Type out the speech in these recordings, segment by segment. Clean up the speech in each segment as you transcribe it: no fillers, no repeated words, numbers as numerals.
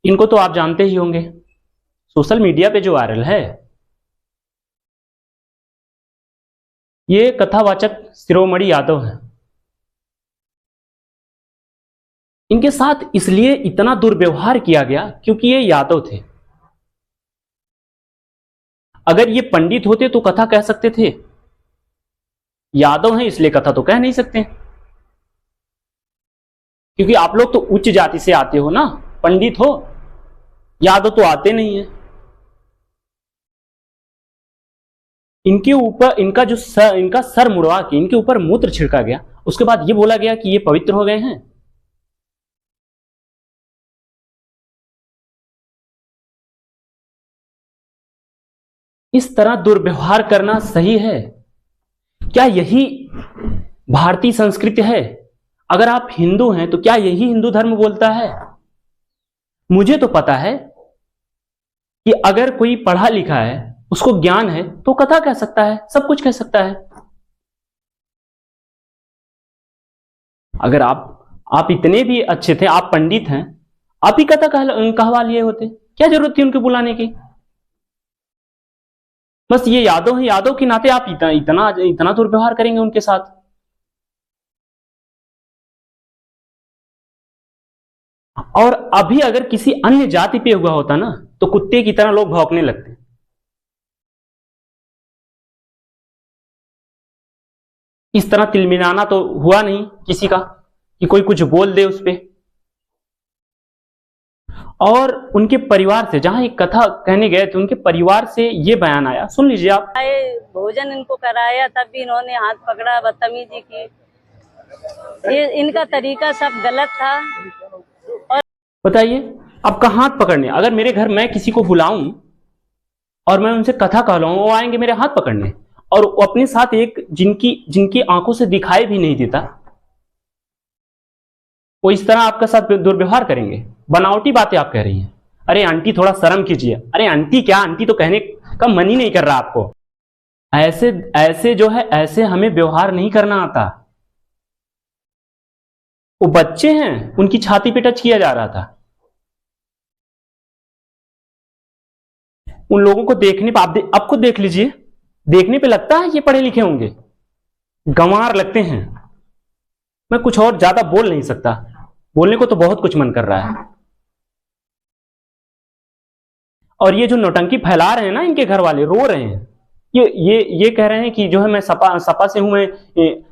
इनको तो आप जानते ही होंगे, सोशल मीडिया पे जो वायरल है, ये कथावाचक शिरोमणि यादव हैं। इनके साथ इसलिए इतना दुर्व्यवहार किया गया क्योंकि ये यादव थे। अगर ये पंडित होते तो कथा कह सकते थे, यादव हैं इसलिए कथा तो कह नहीं सकते, क्योंकि आप लोग तो उच्च जाति से आते हो ना, पंडित हो, यादव तो आते नहीं है। इनके ऊपर इनका सर मुड़वा के इनके ऊपर मूत्र छिड़का गया, उसके बाद ये बोला गया कि ये पवित्र हो गए हैं। इस तरह दुर्व्यवहार करना सही है क्या? यही भारतीय संस्कृति है? अगर आप हिंदू हैं तो क्या यही हिंदू धर्म बोलता है? मुझे तो पता है कि अगर कोई पढ़ा लिखा है, उसको ज्ञान है, तो कथा कह सकता है, सब कुछ कह सकता है। अगर आप इतने भी अच्छे थे, आप पंडित हैं, आप ही कथा कहवा लिए होते, क्या जरूरत थी उनके बुलाने की? बस ये यादव है, यादव के नाते आप इतना दुर्व्यवहार करेंगे उनके साथ। और अभी अगर किसी अन्य जाति पे हुआ होता ना, तो कुत्ते की तरह लोग भौंकने लगते। इस तरह तिलमिलाना तो हुआ नहीं किसी का कि कोई कुछ बोल दे उस पे। और उनके परिवार से, जहां एक कथा कहने गए थे, उनके परिवार से ये बयान आया, सुन लीजिए आप। भोजन इनको कराया तब भी इन्होंने हाथ पकड़ा, बदतमीजी की। ये इनका तरीका सब गलत था। और बताइए, आपका हाथ पकड़ने, अगर मेरे घर मैं किसी को बुलाऊं और मैं उनसे कथा कहलाऊं, वो आएंगे मेरे हाथ पकड़ने, और अपने साथ एक जिनकी आंखों से दिखाई भी नहीं देता, वो इस तरह आपका साथ दुर्व्यवहार करेंगे। बनावटी बातें आप कह रही हैं। अरे आंटी थोड़ा शर्म कीजिए। अरे आंटी क्या, आंटी तो कहने का मन ही नहीं कर रहा आपको। ऐसे जो है, ऐसे हमें व्यवहार नहीं करना आता। वो बच्चे हैं, उनकी छाती पे टच किया जा रहा था। उन लोगों को देखने पर आप खुद देख लीजिए, देखने पे लगता है ये पढ़े लिखे होंगे, गंवार लगते हैं। मैं कुछ और ज्यादा बोल नहीं सकता, बोलने को तो बहुत कुछ मन कर रहा है। और ये जो नौटंकी फैला रहे हैं ना, इनके घर वाले रो रहे हैं। ये कह रहे हैं कि जो है मैं सपा से हूं,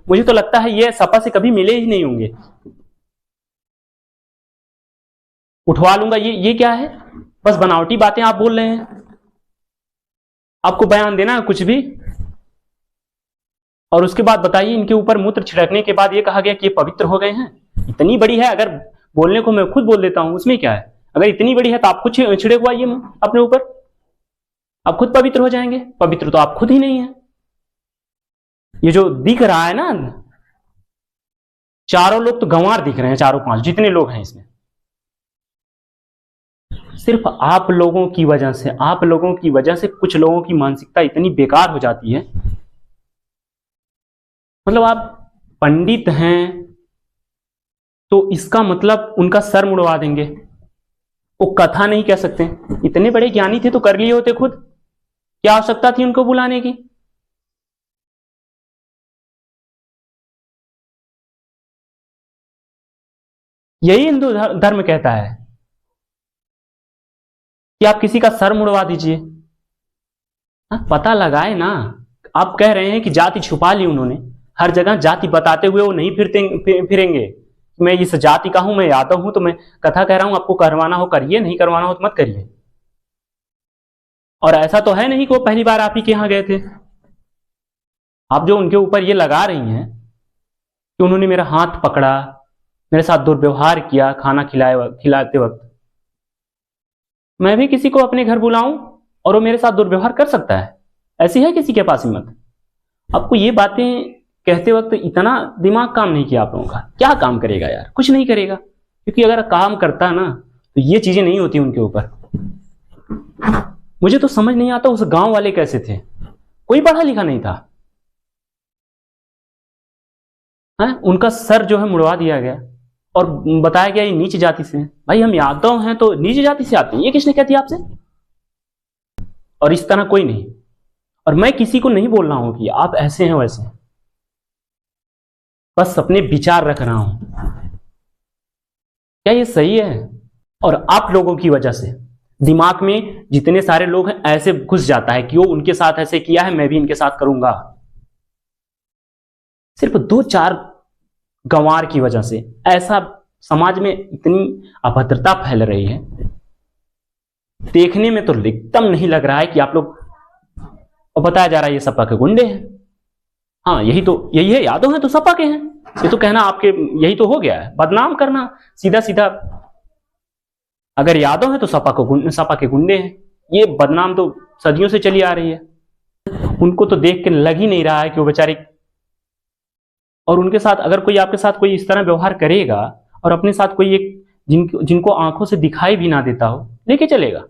मुझे तो लगता है ये सपा से कभी मिले ही नहीं होंगे, उठवा लूंगा। ये क्या है? बस बनावटी बातें आप बोल रहे हैं। आपको बयान देना है कुछ भी, और उसके बाद बताइए इनके ऊपर मूत्र छिड़कने के बाद ये कहा गया कि ये पवित्र हो गए हैं। इतनी बड़ी है, अगर बोलने को मैं खुद बोल देता हूं, उसमें क्या है? अगर इतनी बड़ी है तो आप कुछ छिड़कवाइए अपने ऊपर, आप खुद पवित्र हो जाएंगे। पवित्र तो आप खुद ही नहीं है। ये जो दिख रहा है ना, चारों लोग तो गंवार दिख रहे हैं, चारों पांच जितने लोग हैं इसमें। सिर्फ आप लोगों की वजह से कुछ लोगों की मानसिकता इतनी बेकार हो जाती है। मतलब आप पंडित हैं तो इसका मतलब उनका सर मुड़वा देंगे, वो कथा नहीं कह सकते। इतने बड़े ज्ञानी थे तो कर लिए होते खुद, क्या आवश्यकता थी उनको बुलाने की? यही हिंदू धर्म कहता है कि आप किसी का सर मुड़वा दीजिए। पता लगाए ना। आप कह रहे हैं कि जाति छुपा ली उन्होंने, हर जगह जाति बताते हुए वो नहीं फिरेंगे। मैं इस जाति का हूं, मैं यादव हूं, तो मैं कथा कह रहा हूं, आपको करवाना हो करिए, नहीं करवाना हो तो मत करिए। और ऐसा तो है नहीं कि वो पहली बार आप ही के यहां गए थे। आप जो उनके ऊपर ये लगा रही हैं कि उन्होंने मेरा हाथ पकड़ा, मेरे साथ दुर्व्यवहार किया खाना खिलाते वक्त, मैं भी किसी को अपने घर बुलाऊं और वो मेरे साथ दुर्व्यवहार कर सकता है? ऐसी है किसी के पास हिम्मत? आपको ये बातें कहते वक्त इतना दिमाग काम नहीं किया आप लोगों का? क्या काम करेगा यार? कुछ नहीं करेगा, क्योंकि अगर काम करता ना तो ये चीजें नहीं होती उनके ऊपर। मुझे तो समझ नहीं आता उस गांव वाले कैसे थे, कोई पढ़ा लिखा नहीं था, उनका सर जो है मुड़वा दिया गया, और बताया गया ये नीच जाति से हैं। भाई हम यादव हैं तो नीच जाति से आते हैं, ये किसने कह दिया आपसे? और इस तरह कोई नहीं। और मैं किसी को नहीं बोल रहा हूं कि आप ऐसे हैं वैसे हैं, बस अपने विचार रख रहा हूं। क्या ये सही है? और आप लोगों की वजह से दिमाग में जितने सारे लोग हैं ऐसे घुस जाता है कि वो उनके साथ ऐसे किया है, मैं भी इनके साथ करूंगा। सिर्फ 2-4 गंवार की वजह से ऐसा समाज में इतनी अभद्रता फैल रही है। देखने में तो एकदम नहीं लग रहा है कि आप लोग, और बताया जा रहा है ये सपा के गुंडे हैं। हाँ यही है, यादव हैं तो सपा के हैं, ये तो कहना आपके यही तो हो गया है, बदनाम करना सीधा सीधा। अगर यादव है तो सपा के गुंडे हैं, ये बदनाम तो सदियों से चली आ रही है। उनको तो देख के लग ही नहीं रहा है कि वो बेचारे, और उनके साथ अगर कोई आपके साथ कोई इस तरह व्यवहार करेगा और अपने साथ कोई एक जिनको आंखों से दिखाई भी ना देता हो लेके चलेगा।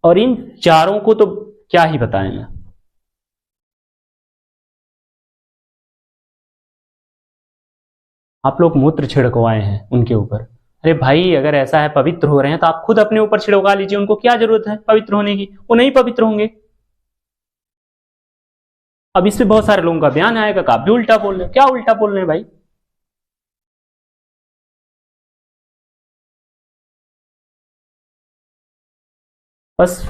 और इन चारों को तो क्या ही बताएं मैं। आप लोग मूत्र छिड़कवाए हैं उनके ऊपर। अरे भाई अगर ऐसा है पवित्र हो रहे हैं तो आप खुद अपने ऊपर छिड़कवा लीजिए, उनको क्या जरूरत है पवित्र होने की? वो नहीं पवित्र होंगे। अब इससे बहुत सारे लोगों का बयान आएगा कि आप भी उल्टा बोल रहे हैं। क्या उल्टा बोल रहे हैं भाई? बस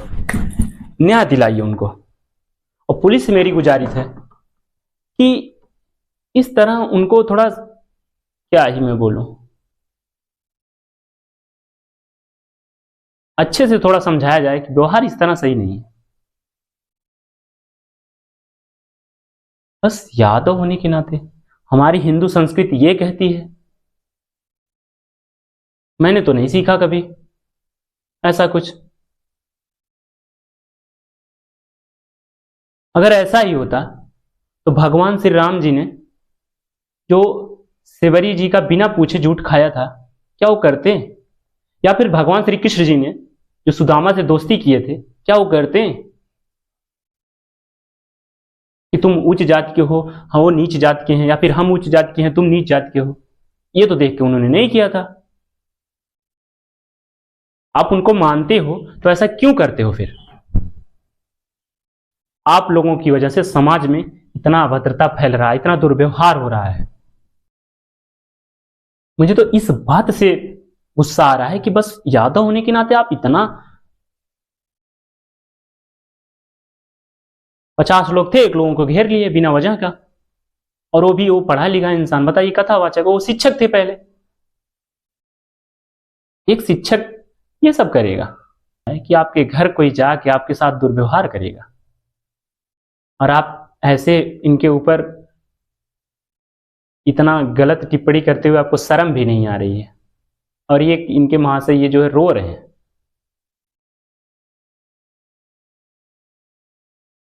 न्याय दिलाइए उनको। और पुलिस से मेरी गुजारिश है कि इस तरह उनको थोड़ा, क्या ही मैं बोलूं, अच्छे से थोड़ा समझाया जाए कि व्यवहार इस तरह सही नहीं है। बस यादव होने के नाते हमारी हिंदू संस्कृति ये कहती है। मैंने तो नहीं सीखा कभी ऐसा कुछ। अगर ऐसा ही होता तो भगवान श्री राम जी ने जो सेवरी जी का बिना पूछे झूठ खाया था, क्या वो करते? या फिर भगवान श्री कृष्ण जी ने जो सुदामा से दोस्ती किए थे, क्या वो करते कि तुम उच्च जाति के हो, हाँ वो नीच जाति के हैं, या फिर हम उच्च जाति के हैं तुम नीच जाति के हो? ये तो देख के उन्होंने नहीं किया था। आप उनको मानते हो तो ऐसा क्यों करते हो फिर? आप लोगों की वजह से समाज में इतना अभद्रता फैल रहा है, इतना दुर्व्यवहार हो रहा है। मुझे तो इस बात से गुस्सा आ रहा है कि बस यादव होने के नाते आप इतना, 50 लोग थे, एक लोगों को घेर लिए बिना वजह का, और वो भी वो पढ़ा लिखा इंसान, बताइए कथावाचक, वो शिक्षक थे पहले। एक शिक्षक ये सब करेगा कि आपके घर कोई जाके आपके साथ दुर्व्यवहार करेगा और आप ऐसे इनके ऊपर इतना गलत टिप्पणी करते हुए आपको शर्म भी नहीं आ रही है? और ये इनके महाशय ये जो है रो रहे हैं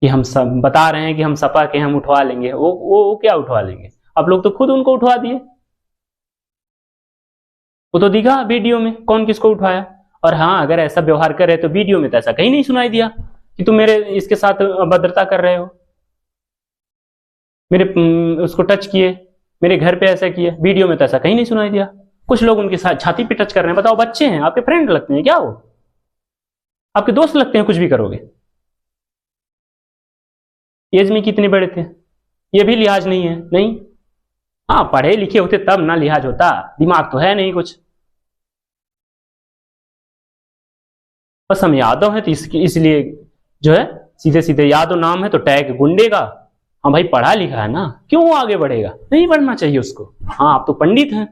कि हम सब बता रहे हैं कि हम सपा के, हम उठवा लेंगे। वो क्या उठवा लेंगे? आप लोग तो खुद उनको उठवा दिए। वो तो दिखा वीडियो में कौन किसको उठाया। और हाँ, अगर ऐसा व्यवहार कर रहे तो वीडियो में तो ऐसा कहीं नहीं सुनाई दिया कि तुम मेरे इसके साथ अभद्रता कर रहे हो, मेरे उसको टच किए, मेरे घर पे ऐसा किए। वीडियो में तो ऐसा कहीं नहीं सुनाई दिया। कुछ लोग उनके साथ छाती पे टच कर रहे हैं। बताओ, बच्चे हैं, आपके फ्रेंड लगते हैं क्या? वो आपके दोस्त लगते हैं, कुछ भी करोगे। एज में कितने बड़े थे? ये भी लिहाज नहीं है? नहीं। हाँ, पढ़े लिखे होते तब ना लिहाज होता, दिमाग तो है नहीं कुछ। बस हम यादव हैं तो इसलिए जो है सीधे सीधे यादव नाम है तो टैग गुंडे का। हाँ भाई, पढ़ा लिखा है ना, क्यों वो आगे बढ़ेगा? नहीं बढ़ना चाहिए उसको। हाँ, आप तो पंडित हैं,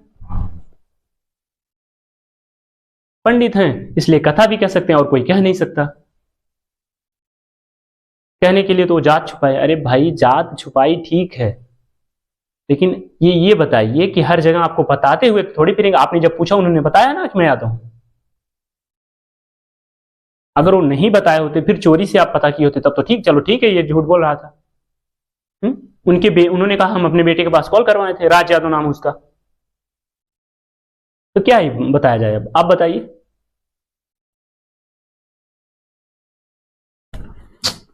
पंडित हैं इसलिए कथा भी कह सकते हैं और कोई कह नहीं सकता। कहने के लिए तो वो जात छुपाए। अरे भाई, जात छुपाई ठीक है, लेकिन ये बताइए कि हर जगह आपको बताते हुए थोड़ी फिरेंगे। आपने जब पूछा उन्होंने बताया ना कि मैं यादव हूं। अगर वो नहीं बताए होते, फिर चोरी से आप पता किए होते, तब तो ठीक, चलो ठीक है, ये झूठ बोल रहा था। उन्होंने कहा हम अपने बेटे के पास कॉल करवाए थे, राज यादव नाम उसका। तो क्या ही बताया जाए? अब आप बताइए।